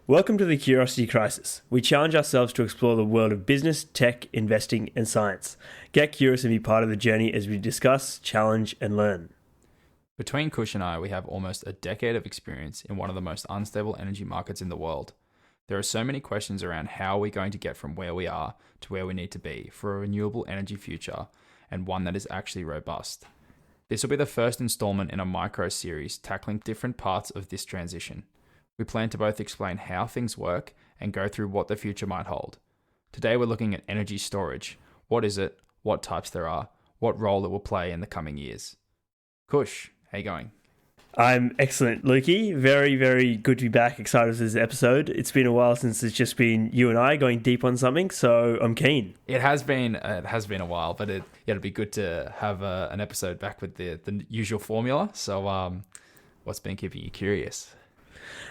Welcome to the Curiosity Crisis. We challenge ourselves to explore the world of business, tech, investing, and science. Get curious and be part of the journey as we discuss, challenge, and learn. Between Kush and I, we have almost a decade of experience in one of the most unstable energy markets in the world. There are so many questions around how we're going to get from where we are to where we need to be for a renewable energy future, and one that is actually robust. This will be the first installment in a micro series tackling different parts of this transition. We plan to both explain how things work and go through what the future might hold. Today we're looking at energy storage. What is it? What types there are? What role it will play in the coming years? Kush, how you going? I'm excellent, Lukey. Very, very good to be back. Excited for this episode. It's been a while since it's just been you and I going deep on something, so I'm keen. It has been a while, but it'll be good to have an episode back with the usual formula. So, what's been keeping you curious?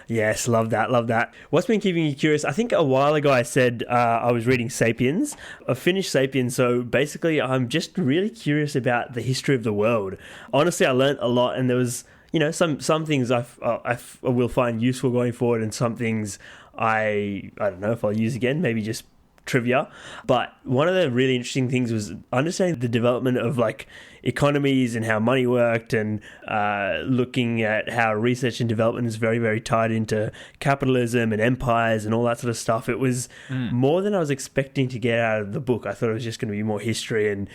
Yes, love that. What's been keeping you curious? I think a while ago I said I was reading Sapiens. I finished Sapiens, so basically I'm just really curious about the history of the world. Honestly, I learned a lot, and there was, some things I will find useful going forward, and some things I don't know if I'll use again, maybe just trivia. But one of the really interesting things was understanding the development of economies and how money worked, and looking at how research and development is very, very tied into capitalism and empires and all that sort of stuff. It was more than I was expecting to get out of the book. I thought it was just going to be more history, and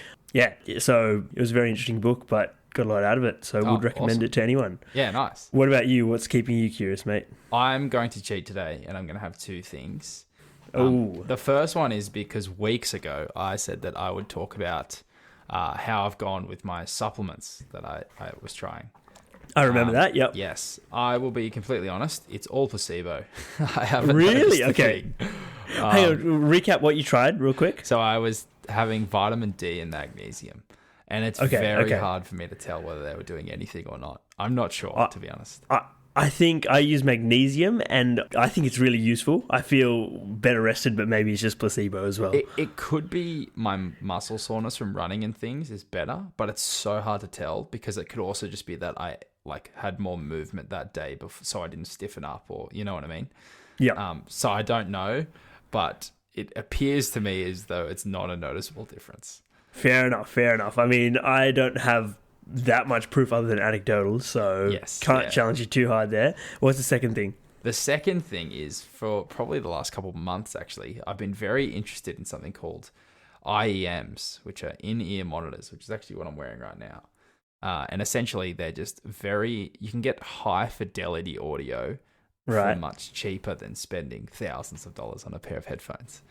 so it was a very interesting book, but got a lot out of it, so would recommend it to anyone. Yeah, nice. What about you? What's keeping you curious, mate? I'm going to cheat today, and I'm going to have two things. Oh, the first one is because weeks ago I said that I would talk about how I've gone with my supplements that I was trying. I remember that. Yep. Yes, I will be completely honest. It's all placebo. I haven't really. Okay. Hey, recap what you tried real quick. So I was having vitamin D and magnesium, and it's very hard for me to tell whether they were doing anything or not. I'm not sure, to be honest. I think I use magnesium, and I think it's really useful. I feel better rested, but maybe it's just placebo as well. It could be my muscle soreness from running and things is better, but it's so hard to tell because it could also just be that I had more movement that day, so I didn't stiffen up, or you know what I mean? Yeah. So I don't know, but it appears to me as though it's not a noticeable difference. Fair enough. I mean, I don't have that much proof other than anecdotal, so can't challenge you too hard there. What's the second thing? The second thing is, for probably the last couple of months, actually, I've been very interested in something called IEMs, which are in-ear monitors, which is actually what I'm wearing right now. And essentially, they're just you can get high fidelity audio for much cheaper than spending thousands of dollars on a pair of headphones.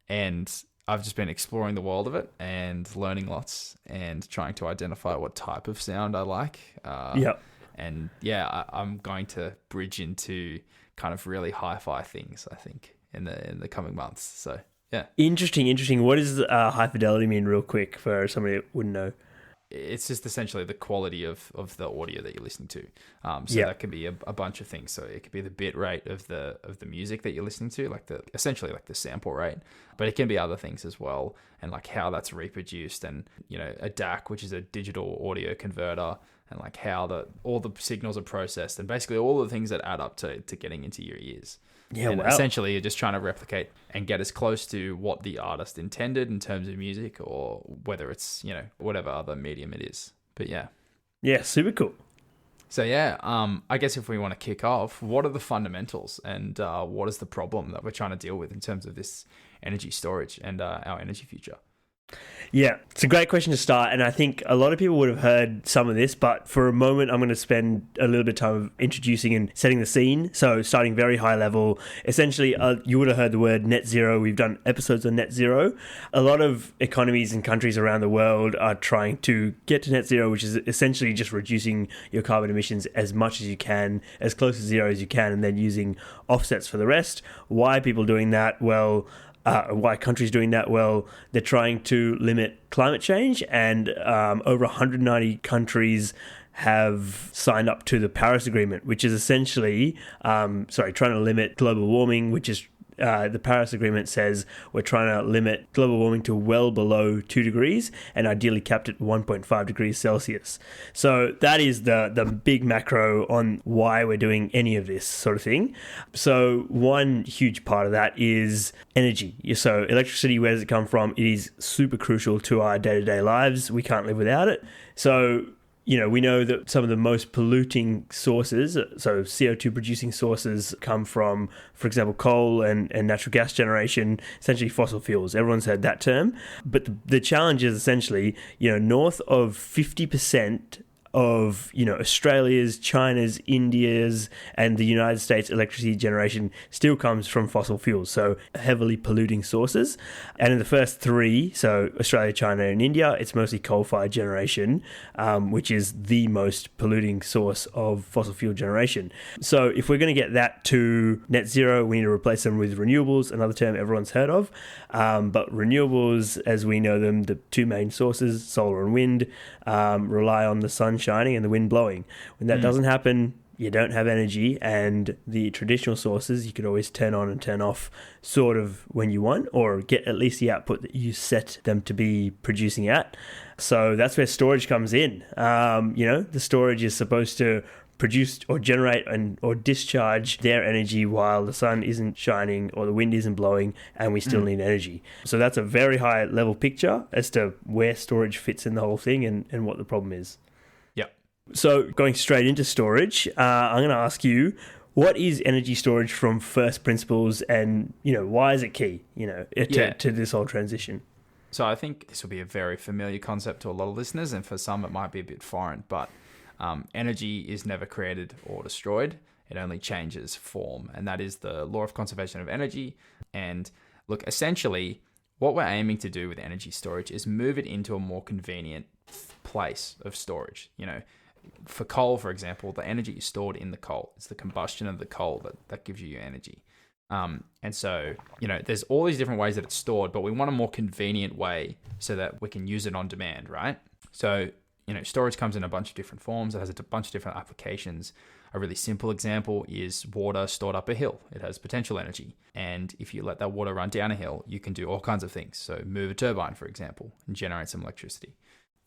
And I've just been exploring the world of it and learning lots and trying to identify what type of sound I like. And I'm going to bridge into kind of really hi-fi things, I think, in the coming months. So, yeah. Interesting. What does high fidelity mean real quick for somebody that wouldn't know? It's just essentially the quality of the audio that you're listening to. That could be a bunch of things. So it could be the bit rate of the music that you're listening to, essentially the sample rate. But it can be other things as well, and how that's reproduced, and a DAC, which is a digital audio converter, and how all the signals are processed, and basically all the things that add up to getting into your ears. Yeah, and essentially you're just trying to replicate and get as close to what the artist intended in terms of music, or whether it's, whatever other medium it is. But yeah. Yeah, super cool. So I guess if we want to kick off, what are the fundamentals, and what is the problem that we're trying to deal with in terms of this energy storage and our energy future? Yeah, it's a great question to start, and I think a lot of people would have heard some of this, but for a moment I'm going to spend a little bit of time introducing and setting the scene. So starting very high level, essentially you would have heard the word net zero. We've done episodes on net zero. A lot of economies and countries around the world are trying to get to net zero, which is essentially just reducing your carbon emissions as much as you can, as close to zero as you can, and then using offsets for the rest. Why are people doing that? Well, why countries doing that? Well, they're trying to limit climate change, and over 190 countries have signed up to the Paris Agreement, which is essentially trying to limit global warming, which is The Paris Agreement says we're trying to limit global warming to well below 2 degrees and ideally capped at 1.5 degrees Celsius. So that is the big macro on why we're doing any of this sort of thing. So one huge part of that is energy. So electricity, where does it come from? It is super crucial to our day-to-day lives. We can't live without it. So we know that some of the most polluting sources, so CO2 producing sources, come from, for example, coal and natural gas generation, essentially fossil fuels. Everyone's heard that term. But the challenge is essentially, north of 50% of Australia's, China's, India's, and the United States electricity generation still comes from fossil fuels, so heavily polluting sources. And in the first three, so Australia, China, and India, it's mostly coal-fired generation, which is the most polluting source of fossil fuel generation. So if we're going to get that to net zero, we need to replace them with renewables, another term everyone's heard of. But renewables, as we know them, the two main sources, solar and wind, rely on the sun shining and the wind blowing. When that doesn't happen, you don't have energy, and the traditional sources you could always turn on and turn off sort of when you want, or get at least the output that you set them to be producing at. So that's where storage comes in. The storage is supposed to produce or generate or discharge their energy while the sun isn't shining or the wind isn't blowing, and we still need energy. So that's a very high level picture as to where storage fits in the whole thing and what the problem is. Yep. So going straight into storage, I'm going to ask you, what is energy storage from first principles, and why is it key to this whole transition? So I think this will be a very familiar concept to a lot of listeners, and for some it might be a bit foreign, but energy is never created or destroyed. It only changes form. And that is the law of conservation of energy. And look, essentially, what we're aiming to do with energy storage is move it into a more convenient place of storage. For coal, for example, the energy is stored in the coal. It's the combustion of the coal that gives you your energy. And so, there's all these different ways that it's stored, but we want a more convenient way so that we can use it on demand, right? So, storage comes in a bunch of different forms. It has a bunch of different applications. A really simple example is water stored up a hill. It has potential energy. And if you let that water run down a hill, you can do all kinds of things. So move a turbine, for example, and generate some electricity.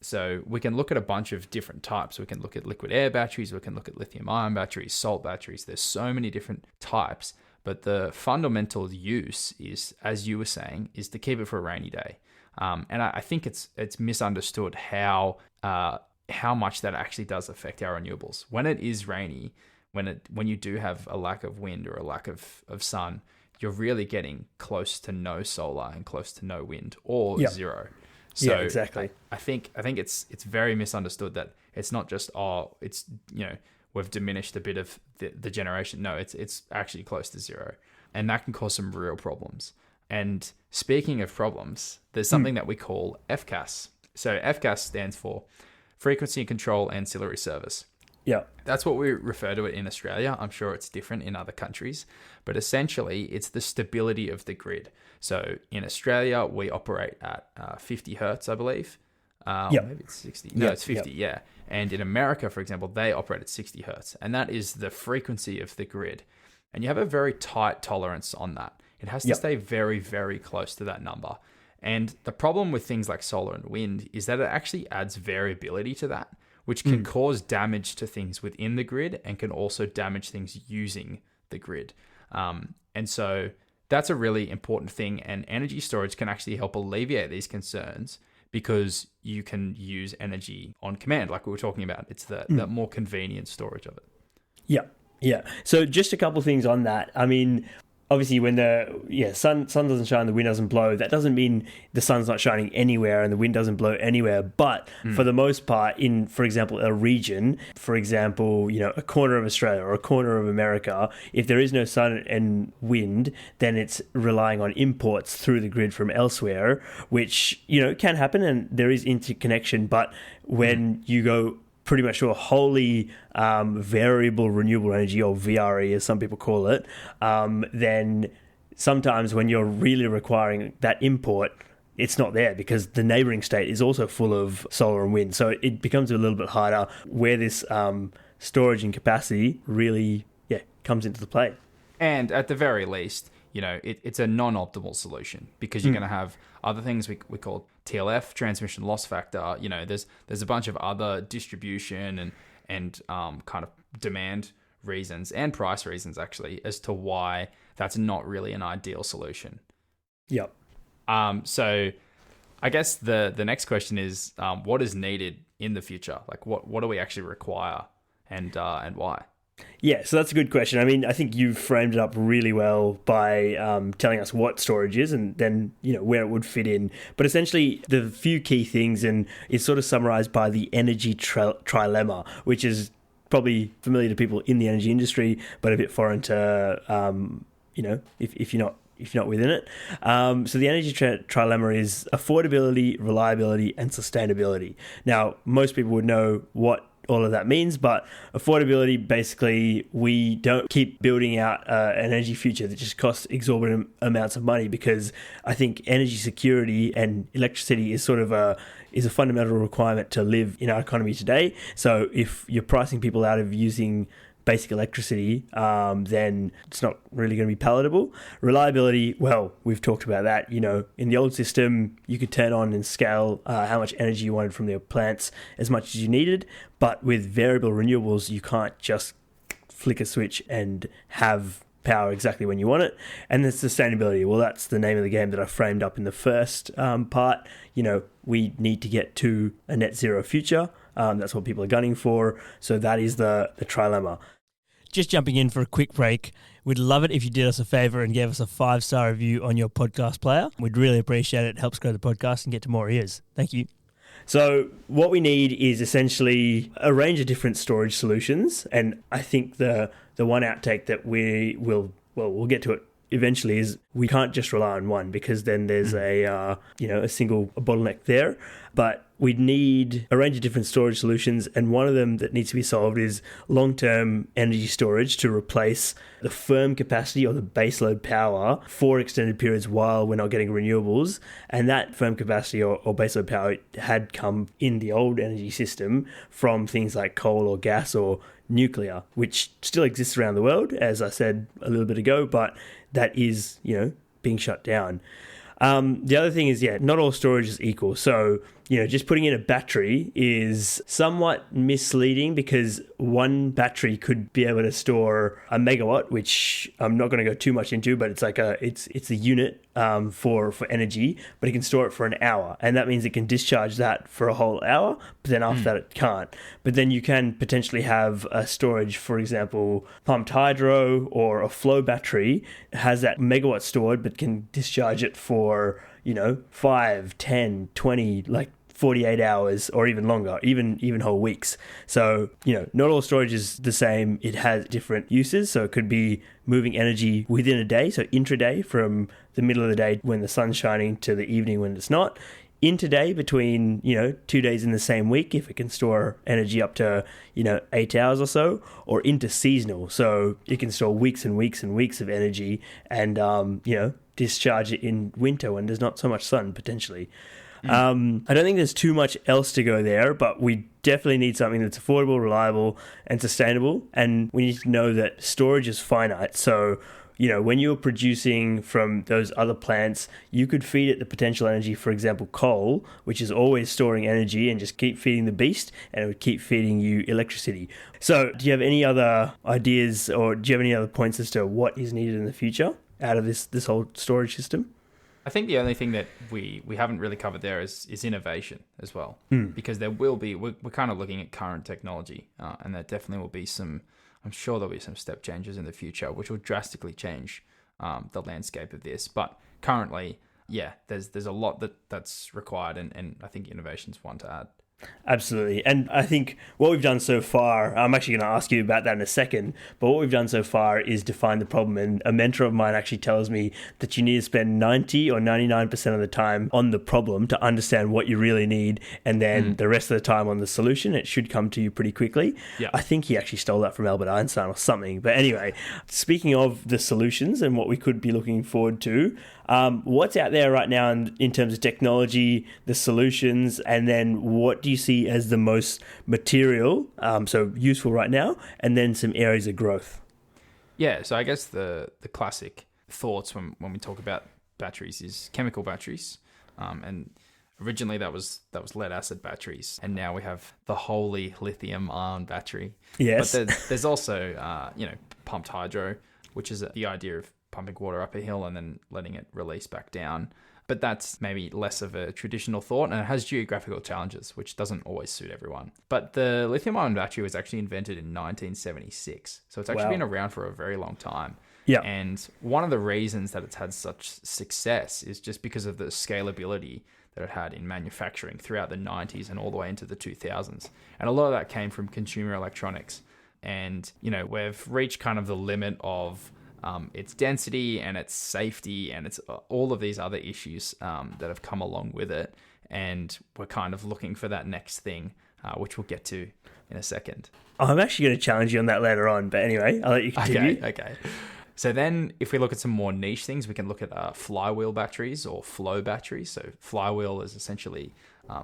So we can look at a bunch of different types. We can look at liquid air batteries. We can look at lithium ion batteries, salt batteries. There's so many different types. But the fundamental use is, as you were saying, is to keep it for a rainy day. And I think it's misunderstood how much that actually does affect our renewables. When it is rainy, when you do have a lack of wind or a lack of sun, you're really getting close to no solar and close to no wind or zero. So yeah, exactly. I think it's very misunderstood that it's not just we've diminished a bit of the generation. No, it's actually close to zero, and that can cause some real problems. And speaking of problems, there's something that we call FCAS. So FCAS stands for Frequency Control Ancillary Service. Yeah. That's what we refer to it in Australia. I'm sure it's different in other countries, but essentially it's the stability of the grid. So in Australia, we operate at 50 hertz, I believe. Maybe it's 60. No, it's 50, yeah. And in America, for example, they operate at 60 hertz, and that is the frequency of the grid. And you have a very tight tolerance on that. It has to stay very, very close to that number. And the problem with things like solar and wind is that it actually adds variability to that, which can cause damage to things within the grid and can also damage things using the grid. And so that's a really important thing. And energy storage can actually help alleviate these concerns because you can use energy on command, like we were talking about. It's the more convenient storage of it. Yeah. So just a couple of things on that. I mean, obviously when the sun doesn't shine, the wind doesn't blow, that doesn't mean the sun's not shining anywhere and the wind doesn't blow anywhere. But for the most part, in, for example, a region, for example, a corner of Australia or a corner of America, if there is no sun and wind, then it's relying on imports through the grid from elsewhere, which, can happen, and there is interconnection. But when you go pretty much to a wholly variable renewable energy, or VRE as some people call it, then sometimes when you're really requiring that import, it's not there because the neighboring state is also full of solar and wind. So it becomes a little bit harder where this storage and capacity really comes into the play. And at the very least, it's a non-optimal solution because you're going to have other things we call TLF, transmission loss factor. There's a bunch of other distribution and kind of demand reasons and price reasons actually as to why that's not really an ideal solution. Yep. So I guess the next question is, what is needed in the future? Like what do we actually require and why? Yeah, so that's a good question. I mean, I think you've framed it up really well by telling us what storage is and then, where it would fit in. But essentially, the few key things, and it's sort of summarized by the energy trilemma, which is probably familiar to people in the energy industry, but a bit foreign to, if you're not within it. So the energy trilemma is affordability, reliability, and sustainability. Now, most people would know what all of that means, but affordability, basically, we don't keep building out an energy future that just costs exorbitant amounts of money, because I think energy security and electricity is sort of a fundamental requirement to live in our economy today. So if you're pricing people out of using basic electricity, then it's not really going to be palatable. Reliability, well, we've talked about that. In the old system, you could turn on and scale how much energy you wanted from the plants as much as you needed. But with variable renewables, you can't just flick a switch and have power exactly when you want it. And then sustainability, well, that's the name of the game that I framed up in the first part. We need to get to a net zero future. That's what people are gunning for. So that is the trilemma. Just jumping in for a quick break. We'd love it if you did us a favor and gave us a 5-star review on your podcast player. We'd really appreciate it. It helps grow the podcast and get to more ears. Thank you. So what we need is essentially a range of different storage solutions. And I think the one outtake that we'll get to it eventually is we can't just rely on one, because then there's a single bottleneck there. But we need a range of different storage solutions, and one of them that needs to be solved is long-term energy storage to replace the firm capacity or the baseload power for extended periods while we're not getting renewables. And that firm capacity or baseload power had come in the old energy system from things like coal or gas or nuclear, which still exists around the world, as I said a little bit ago, but that is, being shut down. The other thing is, not all storage is equal. So, just putting in a battery is somewhat misleading, because one battery could be able to store a megawatt, which I'm not going to go too much into, but it's like it's a unit for energy, but it can store it for an hour. And that means it can discharge that for a whole hour, but then after that it can't. But then you can potentially have a storage, for example, pumped hydro or a flow battery has that megawatt stored, but can discharge it for, 5, 10, 20, like 48 hours or even longer, even whole weeks. So, not all storage is the same. It has different uses. So it could be moving energy within a day, so intraday from the middle of the day when the sun's shining to the evening when it's not. Intraday between, 2 days in the same week, if it can store energy up to, 8 hours or so, or interseasonal. So it can store weeks and weeks and weeks of energy and, discharge it in winter when there's not so much sun potentially. I don't think there's too much else to go there, but we definitely need something that's affordable, reliable, and sustainable. And we need to know that storage is finite. So, when you're producing from those other plants, you could feed it the potential energy, for example, coal, which is always storing energy, and just keep feeding the beast, and it would keep feeding you electricity. So do you have any other ideas, or do you have any other points as to what is needed in the future out of this whole storage system? I think the only thing that we haven't really covered there is innovation as well, because there will be, we're kind of looking at current technology, and there definitely will be I'm sure there'll be some step changes in the future, which will drastically change the landscape of this. But currently, there's a lot that's required, and I think innovation's one to add. Absolutely. And I think what we've done so far, I'm actually going to ask you about that in a second, but what we've done so far is define the problem. And a mentor of mine actually tells me that you need to spend 90 or 99% of the time on the problem to understand what you really need, and then the rest of the time on the solution. It should come to you pretty quickly. Yeah. I think he actually stole that from Albert Einstein or something. But anyway, speaking of the solutions and what we could be looking forward to, what's out there right now in terms of technology, the solutions, and then what do you see as the most material, so useful right now, and then some areas of growth? Yeah, so I guess the classic thoughts when we talk about batteries is chemical batteries, and originally that was lead acid batteries, and now we have the holy lithium-ion battery. Yes. But there's also pumped hydro, which is the idea of pumping water up a hill and then letting it release back down. But that's maybe less of a traditional thought, and it has geographical challenges, which doesn't always suit everyone. But the lithium-ion battery was actually invented in 1976, so it's actually been around for a very long time. Yeah. And one of the reasons that it's had such success is just because of the scalability that it had in manufacturing throughout the 90s and all the way into the 2000s. And a lot of that came from consumer electronics. And, we've reached kind of the limit of its density and its safety and its all of these other issues that have come along with it. And we're kind of looking for that next thing, which we'll get to in a second. I'm actually going to challenge you on that later on. But anyway, I'll let you continue. Okay. So then if we look at some more niche things, we can look at flywheel batteries or flow batteries. So flywheel is essentially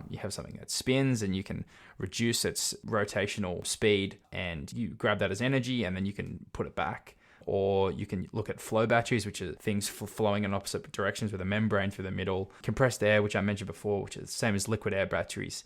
you have something that spins and you can reduce its rotational speed and you grab that as energy and then you can put it back. Or you can look at flow batteries, which are things for flowing in opposite directions with a membrane through the middle. Compressed air, which I mentioned before, which is the same as liquid air batteries.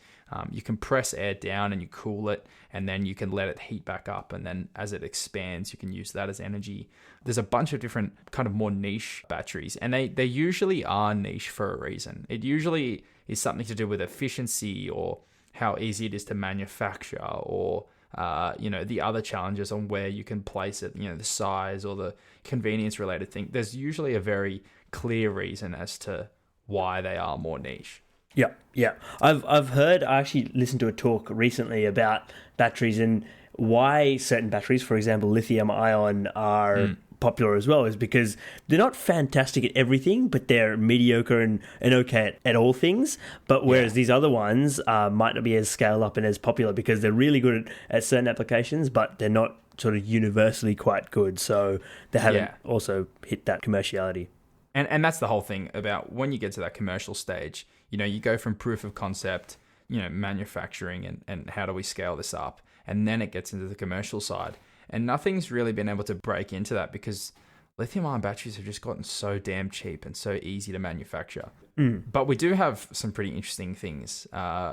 You compress air down and you cool it, and then you can let it heat back up. And then as it expands, you can use that as energy. There's a bunch of different kind of more niche batteries, and they usually are niche for a reason. It usually is something to do with efficiency or how easy it is to manufacture or the other challenges on where you can place it, the size or the convenience related thing. There's usually a very clear reason as to why they are more niche. Yeah. I've heard, I actually listened to a talk recently about batteries and why certain batteries, for example, lithium ion, are popular as well, is because they're not fantastic at everything, but they're mediocre and okay at all things. But whereas these other ones might not be as scaled up and as popular because they're really good at certain applications, but they're not sort of universally quite good. So they haven't also hit that commerciality. And that's the whole thing about when you get to that commercial stage, you go from proof of concept, manufacturing and how do we scale this up? And then it gets into the commercial side. And nothing's really been able to break into that because lithium-ion batteries have just gotten so damn cheap and so easy to manufacture. But we do have some pretty interesting things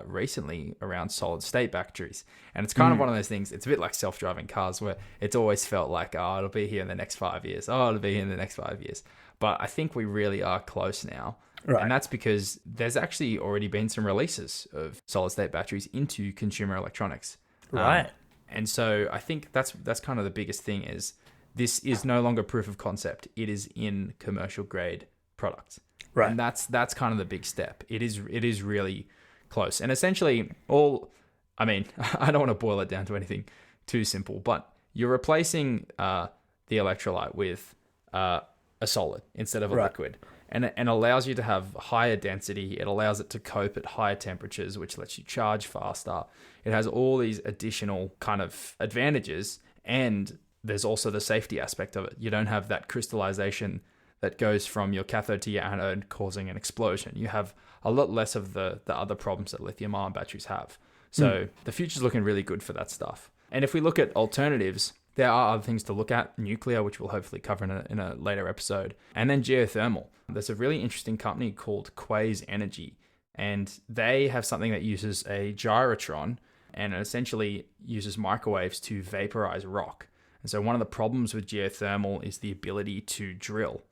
recently around solid-state batteries. And it's kind of one of those things, it's a bit like self-driving cars where it's always felt like, it'll be here in the next 5 years. It'll be here in the next 5 years. But I think we really are close now. Right. And that's because there's actually already been some releases of solid-state batteries into consumer electronics. Right. And so I think that's kind of the biggest thing is this is no longer proof of concept. It is in commercial grade products. Right. And that's kind of the big step. It is really close. And essentially I don't want to boil it down to anything too simple, but you're replacing the electrolyte with a solid instead of a liquid. And it allows you to have higher density. It allows it to cope at higher temperatures, which lets you charge faster. It has all these additional kind of advantages. And there's also the safety aspect of it. You don't have that crystallization that goes from your cathode to your anode causing an explosion. You have a lot less of the other problems that lithium-ion batteries have. So the future's looking really good for that stuff. And if we look at alternatives, there are other things to look at, nuclear, which we'll hopefully cover in a later episode, and then geothermal. There's a really interesting company called Quaise Energy, and they have something that uses a gyrotron and it essentially uses microwaves to vaporize rock. And so one of the problems with geothermal is the ability to drill.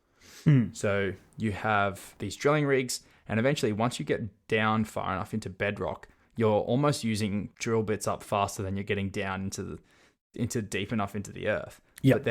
So you have these drilling rigs, and eventually once you get down far enough into bedrock, you're almost using drill bits up faster than you're getting down into deep enough into the earth. But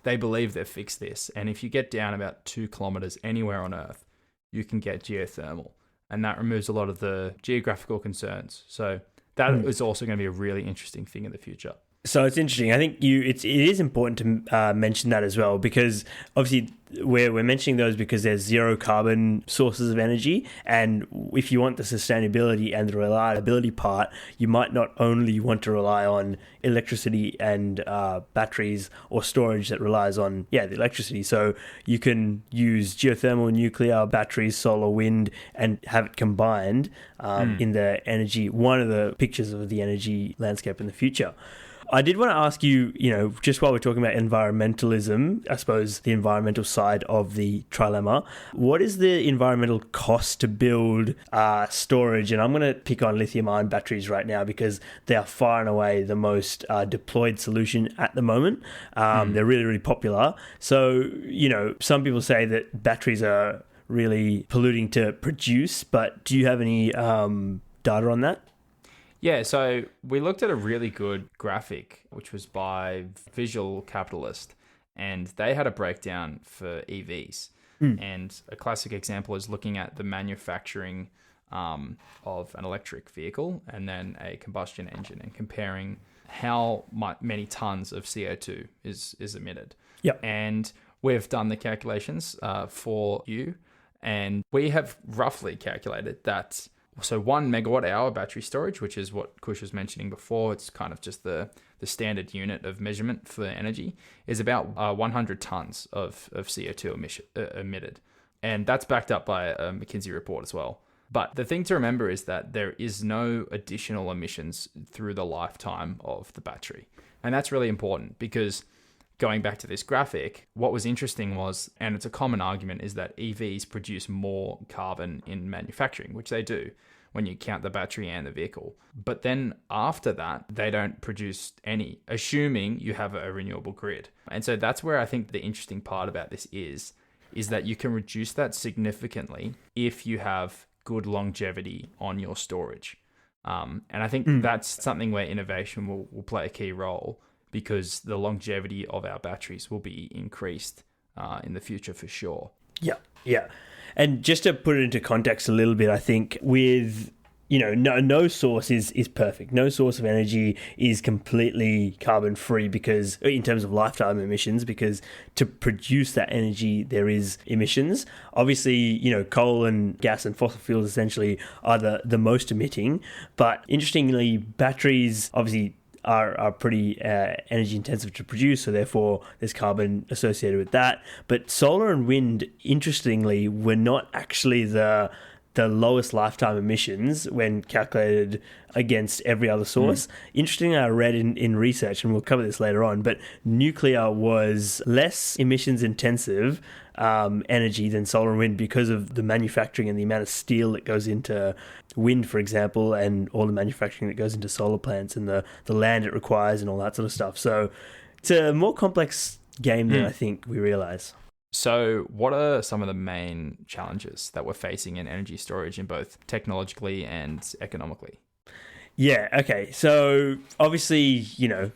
they believe they've fixed this. And if you get down about 2 kilometers anywhere on earth, you can get geothermal. And that removes a lot of the geographical concerns. So that is also going to be a really interesting thing in the future. So it's interesting. I think it is important to mention that as well, because obviously we're mentioning those because there's zero carbon sources of energy, and if you want the sustainability and the reliability part, you might not only want to rely on electricity and batteries or storage that relies on the electricity. So you can use geothermal, nuclear, batteries, solar, wind, and have it combined in the energy. One of the pictures of the energy landscape in the future. I did want to ask you, just while we're talking about environmentalism, I suppose the environmental side of the trilemma, what is the environmental cost to build storage? And I'm going to pick on lithium-ion batteries right now because they are far and away the most deployed solution at the moment. They're really, really popular. So, some people say that batteries are really polluting to produce, but do you have any data on that? Yeah, so we looked at a really good graphic, which was by Visual Capitalist, and they had a breakdown for EVs. And a classic example is looking at the manufacturing of an electric vehicle and then a combustion engine and comparing how many tons of CO2 is emitted. Yep. And we've done the calculations for you, and we have roughly calculated that. So 1 megawatt hour battery storage, which is what Kush was mentioning before, it's kind of just the standard unit of measurement for energy, is about 100 tons of CO2 emitted. And that's backed up by a McKinsey report as well. But the thing to remember is that there is no additional emissions through the lifetime of the battery. And that's really important because going back to this graphic, what was interesting was, and it's a common argument, is that EVs produce more carbon in manufacturing, which they do when you count the battery and the vehicle. But then after that, they don't produce any, assuming you have a renewable grid. And so that's where I think the interesting part about this is that you can reduce that significantly if you have good longevity on your storage. And I think that's something where innovation will play a key role, because the longevity of our batteries will be increased in the future for sure. Yeah. And just to put it into context a little bit, I think with, no source is perfect. No source of energy is completely carbon free because in terms of lifetime emissions, because to produce that energy, there is emissions. Obviously, coal and gas and fossil fuels essentially are the most emitting. But interestingly, batteries obviously are pretty energy intensive to produce, so therefore there's carbon associated with that. But solar and wind, interestingly, were not actually the lowest lifetime emissions when calculated against every other source. Interestingly, I read in research, and we'll cover this later on, but nuclear was less emissions intensive energy than solar and wind because of the manufacturing and the amount of steel that goes into wind, for example, and all the manufacturing that goes into solar plants and the land it requires and all that sort of stuff. So it's a more complex game than I think we realize. So what are some of the main challenges that we're facing in energy storage in both technologically and economically? Yeah, okay. So obviously,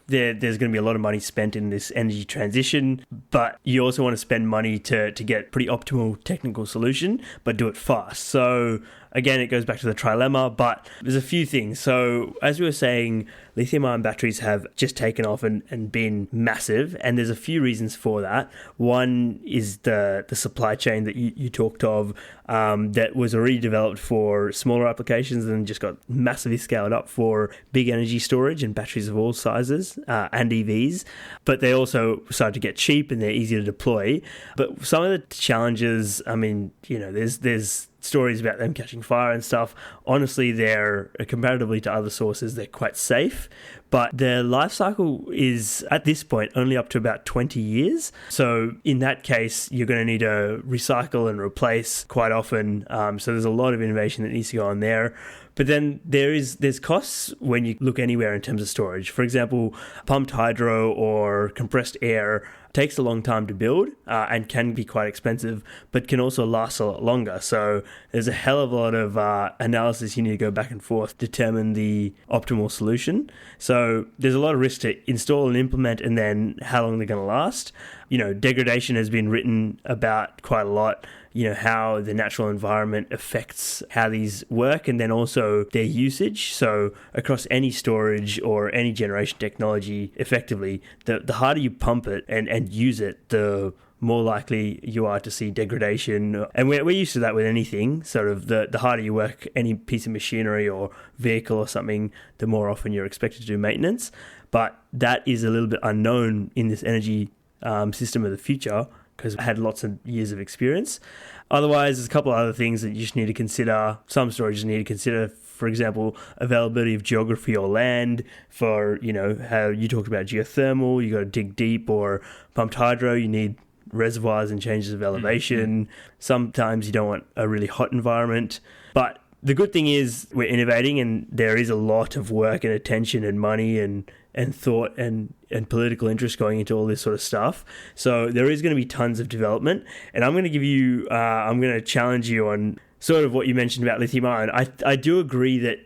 there's going to be a lot of money spent in this energy transition, but you also want to spend money to get pretty optimal technical solution, but do it fast. So again, it goes back to the trilemma, but there's a few things. So as we were saying, lithium-ion batteries have just taken off and been massive, and there's a few reasons for that. One is the supply chain that you talked of that was already developed for smaller applications and just got massively scaled up for big energy storage and batteries of all sizes and EVs. But they also started to get cheap and they're easy to deploy. But some of the challenges, there's stories about them catching fire and stuff. Honestly, they're comparatively to other sources, they're quite safe, but their life cycle is at this point only up to about 20 years. So in that case, you're going to need to recycle and replace quite often. So there's a lot of innovation that needs to go on there. But then there's costs when you look anywhere in terms of storage. For example, pumped hydro or compressed air takes a long time to build and can be quite expensive, but can also last a lot longer. So there's a hell of a lot of analysis you need to go back and forth to determine the optimal solution. So there's a lot of risk to install and implement, and then how long they're going to last. Degradation has been written about quite a lot. How the natural environment affects how these work, and then also their usage. So across any storage or any generation technology, effectively, the harder you pump it and use it, the more likely you are to see degradation. And we're used to that with anything. Sort of the harder you work any piece of machinery or vehicle or something, the more often you're expected to do maintenance. But that is a little bit unknown in this energy system of the future, because I had lots of years of experience. Otherwise, there's a couple of other things that you just need to consider. Some storages need to consider for example, availability of geography or land, for, how you talked about geothermal, you got to dig deep, or pumped hydro, you need reservoirs and changes of elevation. Sometimes you don't want a really hot environment. But the good thing is we're innovating, and there is a lot of work and attention and money and thought and political interest going into all this sort of stuff. So there is going to be tons of development. And I'm going to give you, I'm going to challenge you on sort of what you mentioned about lithium ion. I do agree that,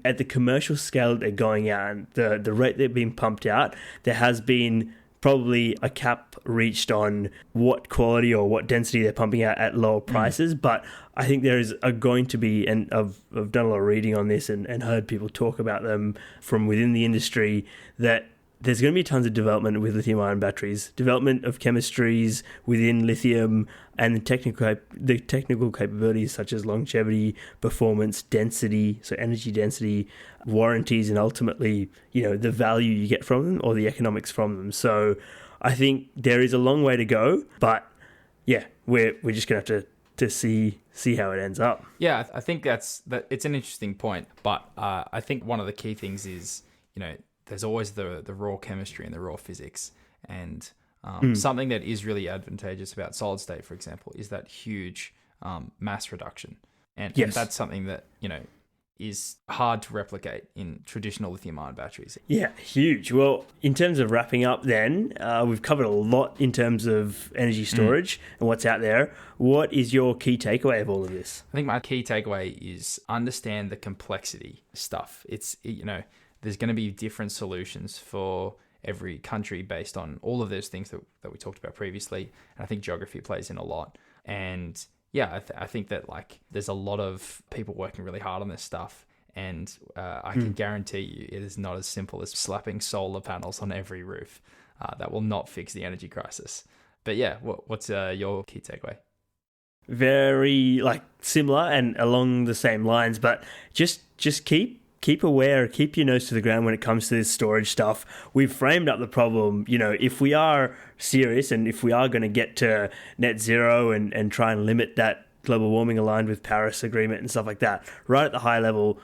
at the commercial scale that they're going at, and the rate they're being pumped out, there has been probably a cap reached on what quality or what density they're pumping out at lower prices. But I think there is going to be, and I've done a lot of reading on this and heard people talk about them from within the industry, that there's going to be tons of development with lithium-ion batteries, development of chemistries within lithium, and the technical capabilities such as longevity, performance, density, so energy density, warranties, and ultimately, the value you get from them or the economics from them. So I think there is a long way to go, but yeah, we're just going to have to see how it ends up. Yeah, I think that it's an interesting point, but I think one of the key things is, there's always the raw chemistry and the raw physics. And something that is really advantageous about solid state, for example, is that huge mass reduction. And that's something that, is hard to replicate in traditional lithium-ion batteries. Yeah, huge. Well, in terms of wrapping up then, we've covered a lot in terms of energy storage and what's out there. What is your key takeaway of all of this? I think my key takeaway is understand the complexity stuff. It's, there's going to be different solutions for every country based on all of those things that we talked about previously. And I think geography plays in a lot. And yeah, I think that there's a lot of people working really hard on this stuff. And I can guarantee you it is not as simple as slapping solar panels on every roof. That will not fix the energy crisis. But yeah, what's your key takeaway? Very similar and along the same lines, but just keep aware, keep your nose to the ground when it comes to this storage stuff. We've framed up the problem, if we are serious and if we are going to get to net zero and try and limit that global warming aligned with Paris Agreement and stuff like that, right at the high level,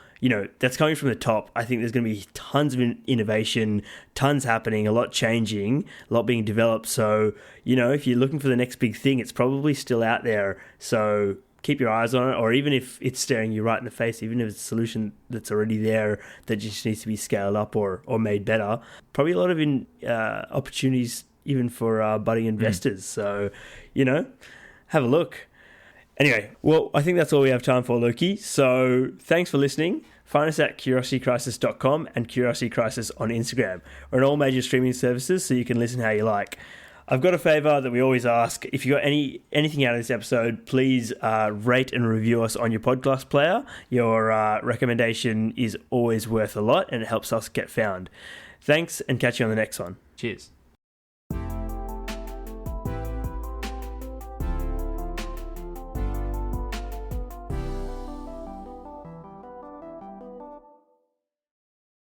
that's coming from the top. I think there's going to be tons of innovation, tons happening, a lot changing, a lot being developed. So, if you're looking for the next big thing, it's probably still out there. So keep your eyes on it, or even if it's staring you right in the face, even if it's a solution that's already there that just needs to be scaled up or made better, probably a lot of opportunities even for budding investors. So, have a look. Anyway, well, I think that's all we have time for, Loki. So thanks for listening. Find us at curiositycrisis.com and Curiosity Crisis on Instagram. We're on all major streaming services, so you can listen how you like. I've got a favor that we always ask. If you got anything out of this episode, please rate and review us on your podcast player. Your recommendation is always worth a lot, and it helps us get found. Thanks, and catch you on the next one. Cheers.